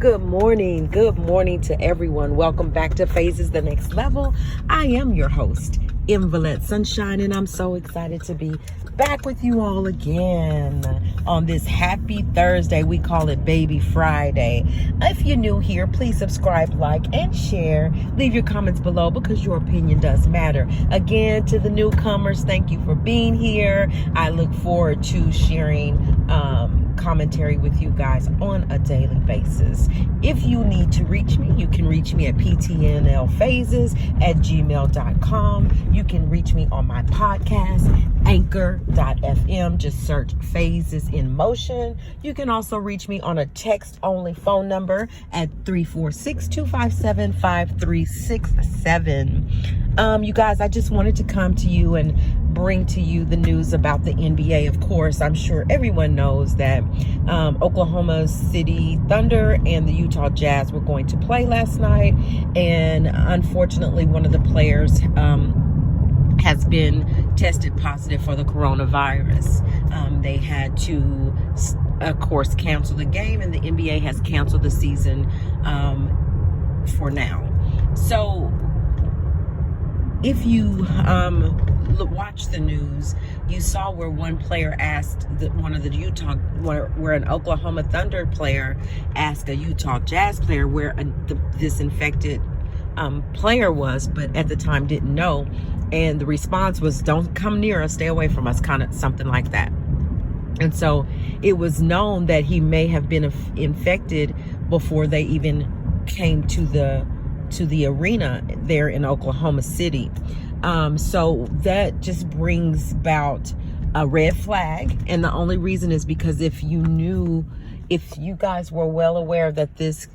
Good morning to everyone. Welcome back to Phases the Next Level. I am your host, Invalid Sunshine, and I'm so excited to be back with you all again on this happy Thursday. We call it Baby Friday. If you're new here, please subscribe, like, and share. Leave your comments below because your opinion does matter. Again, to the newcomers, thank you for being here. I look forward to sharing commentary with you guys on a daily basis. If you need to reach me, you can reach me at ptnlphases@gmail.com. You can reach me on my podcast, anchor.fm. Just search Phases in Motion. You can also reach me on a text-only phone number at 346-257-5367. You guys, I just wanted to come to you and bring to you the news about the NBA. Of course, I'm sure everyone knows that Oklahoma City Thunder and the Utah Jazz were going to play last night, and unfortunately one of the players has been tested positive for the coronavirus. They had to, of course, cancel the game, and the NBA has canceled the season for now. So if you watch the news, you saw where one player asked where an Oklahoma Thunder player asked a Utah Jazz player where this infected player was, but at the time didn't know. And the response was, "Don't come near us, stay away from us," kind of something like that. And so it was known that he may have been infected before they even came to the arena there in Oklahoma City. So that just brings about a red flag. And the only reason is because if you guys were well aware that this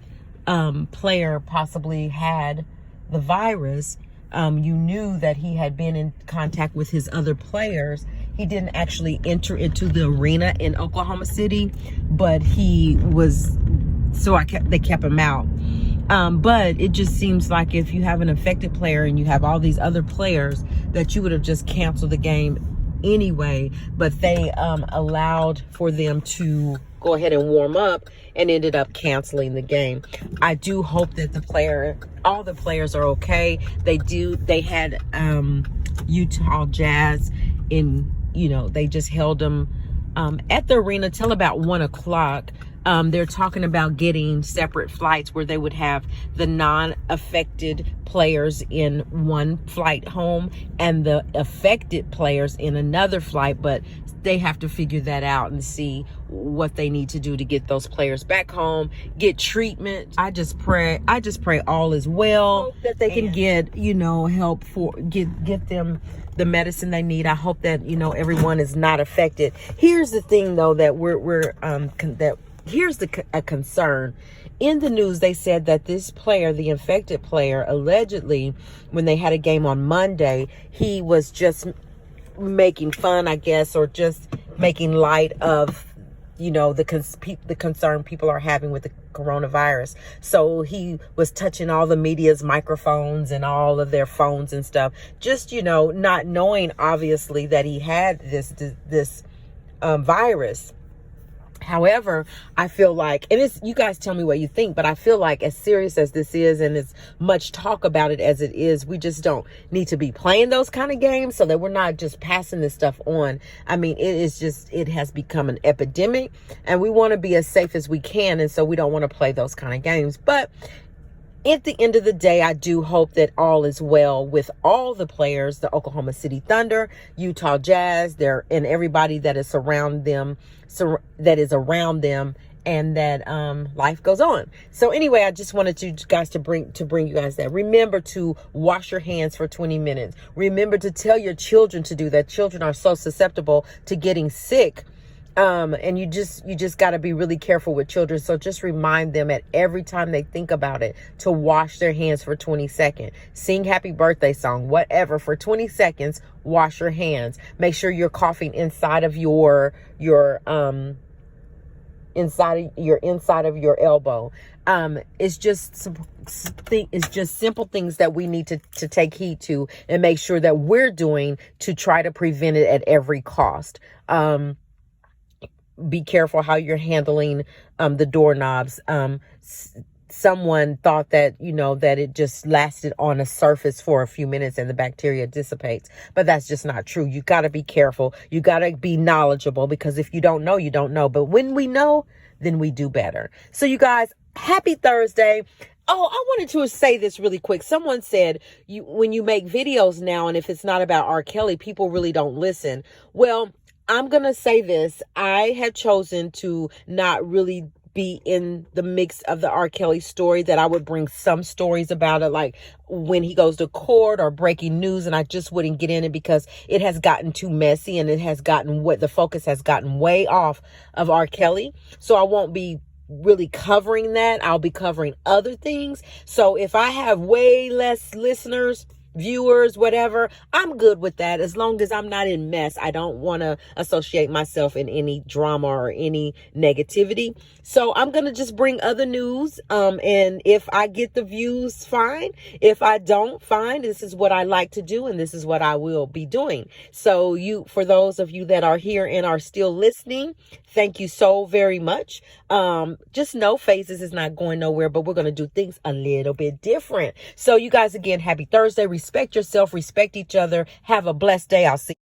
player possibly had the virus, you knew that he had been in contact with his other players. He didn't actually enter into the arena in Oklahoma City, but they kept him out. But it just seems like if you have an infected player and you have all these other players, that you would have just canceled the game anyway. But they allowed for them to go ahead and warm up and ended up canceling the game. I do hope that all the players are okay. They had Utah Jazz they just held them at the arena till about 1 o'clock. They're talking about getting separate flights where they would have the non-affected players in one flight home and the affected players in another flight, but they have to figure that out and see what they need to do to get those players back home, get treatment. I just pray all is well, hope that they can get, help get them the medicine they need. I hope that, everyone is not affected. Here's the thing though, that here's a concern. In the news, they said that this player, the infected player, allegedly, when they had a game on Monday, he was just making fun, I guess, or just making light of, the concern people are having with the coronavirus. So he was touching all the media's microphones and all of their phones and stuff, just, not knowing, obviously, that he had this virus. However, I feel like, and you guys tell me what you think, but I feel like as serious as this is and as much talk about it as it is, we just don't need to be playing those kind of games so that we're not just passing this stuff on. I mean, it has become an epidemic and we want to be as safe as we can. And so we don't want to play those kind of games. But at the end of the day, I do hope that all is well with all the players, the Oklahoma City Thunder, Utah Jazz, and everybody that is around them, and that life goes on. So anyway, I just wanted to bring you guys that. Remember to wash your hands for 20 minutes. Remember to tell your children to do that. Children are so susceptible to getting sick. And you just got to be really careful with children. So just remind them at every time they think about it to wash their hands for 20 seconds. Sing happy birthday song, whatever, for 20 seconds, wash your hands. Make sure you're coughing inside of your inside of your elbow. It's just simple things that we need to take heed to and make sure that we're doing to try to prevent it at every cost. be careful how you're handling the doorknobs. Someone thought that, that it just lasted on a surface for a few minutes and the bacteria dissipates, but that's just not true. You got to be careful. You got to be knowledgeable, because if you don't know, you don't know. But when we know, then we do better. So you guys, happy Thursday. Oh, I wanted to say this really quick. Someone said, when you make videos now, and if it's not about R. Kelly, people really don't listen. Well, I'm going to say this. I have chosen to not really be in the mix of the R. Kelly story, that I would bring some stories about it, like when he goes to court or breaking news, and I just wouldn't get in it because it has gotten too messy, and it has gotten the focus has gotten way off of R. Kelly. So I won't be really covering that. I'll be covering other things. So if I have way less listeners, viewers, whatever, I'm good with that, as long as I'm not in mess. I don't want to associate myself in any drama or any negativity. So I'm going to just bring other news. And if I get the views, fine. If I don't, fine. This is what I like to do, and this is what I will be doing. So for those of you that are here and are still listening, thank you so very much. Just know Phases is not going nowhere, but we're going to do things a little bit different. So you guys, again, happy Thursday. Respect yourself, respect each other. Have a blessed day. I'll see you.